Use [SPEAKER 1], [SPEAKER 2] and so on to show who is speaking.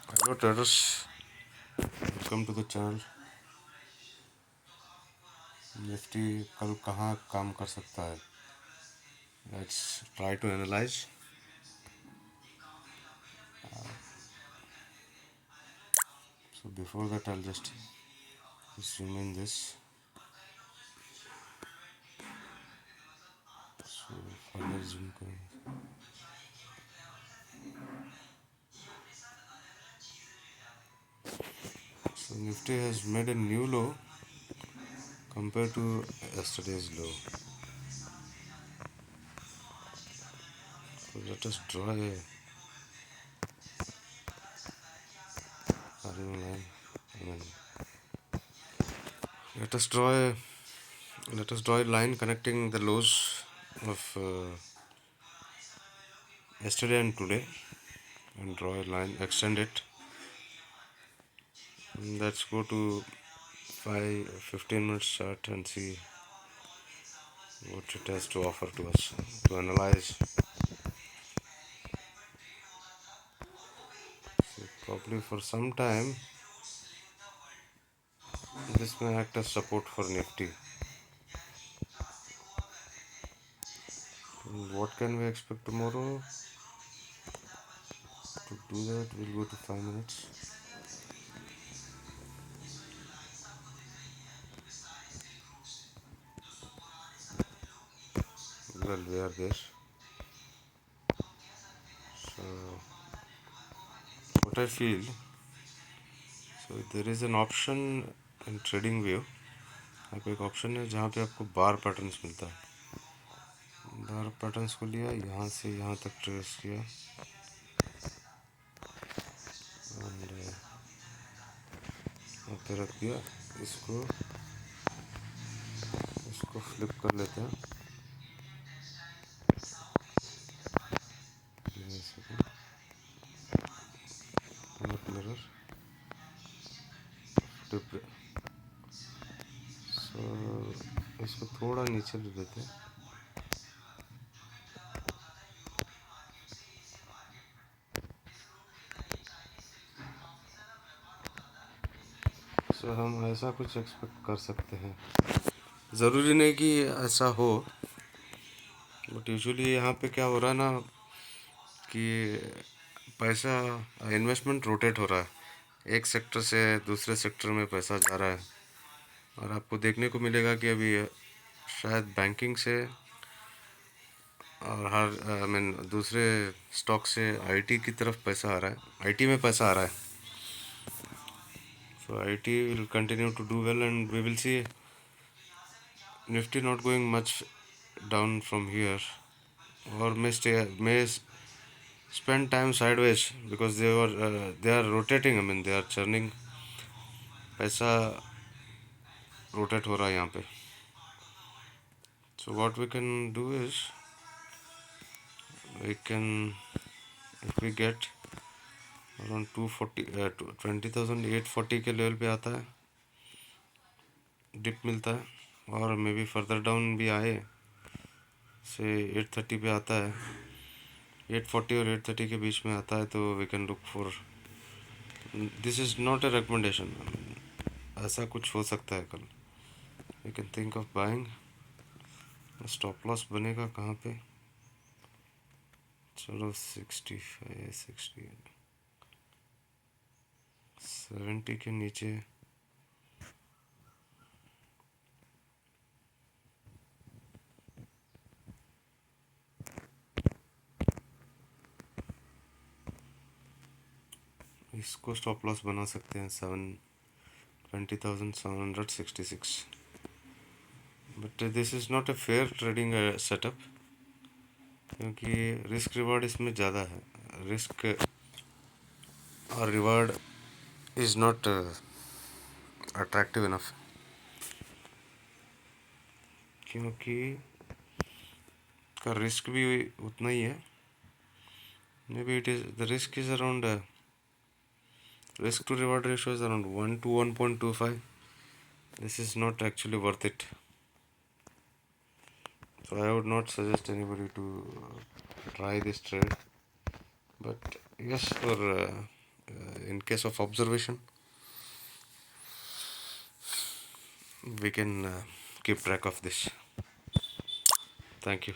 [SPEAKER 1] Hello traders, welcome to the channel. Nifty कल कहाँ काम कर सकता है, let's try to analyse. So before that I just zoom in this. So further zoom करें। So Nifty has made a new low compared to yesterday's low. So let us draw a line. I mean, let us draw a line connecting the lows of yesterday and today, and draw a line, extend it. Let's go to 15 minutes chart and see what it has to offer to us to analyze. So probably for some time this may act as support for Nifty. And what can we expect tomorrow? To do that, we'll go to 5 minutes. Well, we are there. So what I feel, so there is an option in trading view. यहाँ पे एक option है जहाँ पे आपको बार patterns मिलता है। बार patterns को लिया, यहाँ से यहाँ तक ट्रेस किया, एंड यहाँ पे रख दिया। इसको फ्लिप कर लेते हैं। मिरर सो इसको थोड़ा नीचे ले देते हैं। सो हम ऐसा कुछ एक्सपेक्ट कर सकते हैं। ज़रूरी नहीं कि ऐसा हो, बट यूजुअली यहाँ पे क्या हो रहा है ना कि पैसा, इन्वेस्टमेंट रोटेट हो रहा है, एक सेक्टर से दूसरे सेक्टर में पैसा जा रहा है। और आपको देखने को मिलेगा कि अभी शायद बैंकिंग से और आई मीन दूसरे स्टॉक से आईटी की तरफ पैसा आ रहा है, आईटी में पैसा आ रहा है। So IT will continue to do well, and we will see Nifty not going much down from here, or may spend time sideways because they are rotating. I mean they are churning. पैसा rotate हो रहा है यहाँ पे. So what we can do is if we get around 20,840 के level पे आता है, डिप मिलता है, और मे बी फर्दर डाउन भी आए, से 830 पे आता है, 840 और 830 के बीच में आता है, तो we can look for, this is not a recommendation, ऐसा कुछ हो सकता है कल, we can think of buying. Stop loss बनेगा कहाँ पे? चलो 65, 60, 70 के नीचे इसको स्टॉप लॉस बना सकते हैं 20,766, but this is not a fair trading setup, क्योंकि रिस्क रिवार्ड इसमें ज़्यादा है। रिस्क और reward is not attractive enough, क्योंकि का रिस्क भी उतना ही है। May be it is the risk is around risk to reward ratio is around 1 to 1.25. This is not actually worth it, so I would not suggest anybody to try this trade. But yes, for in case of observation, we can keep track of this. Thank you.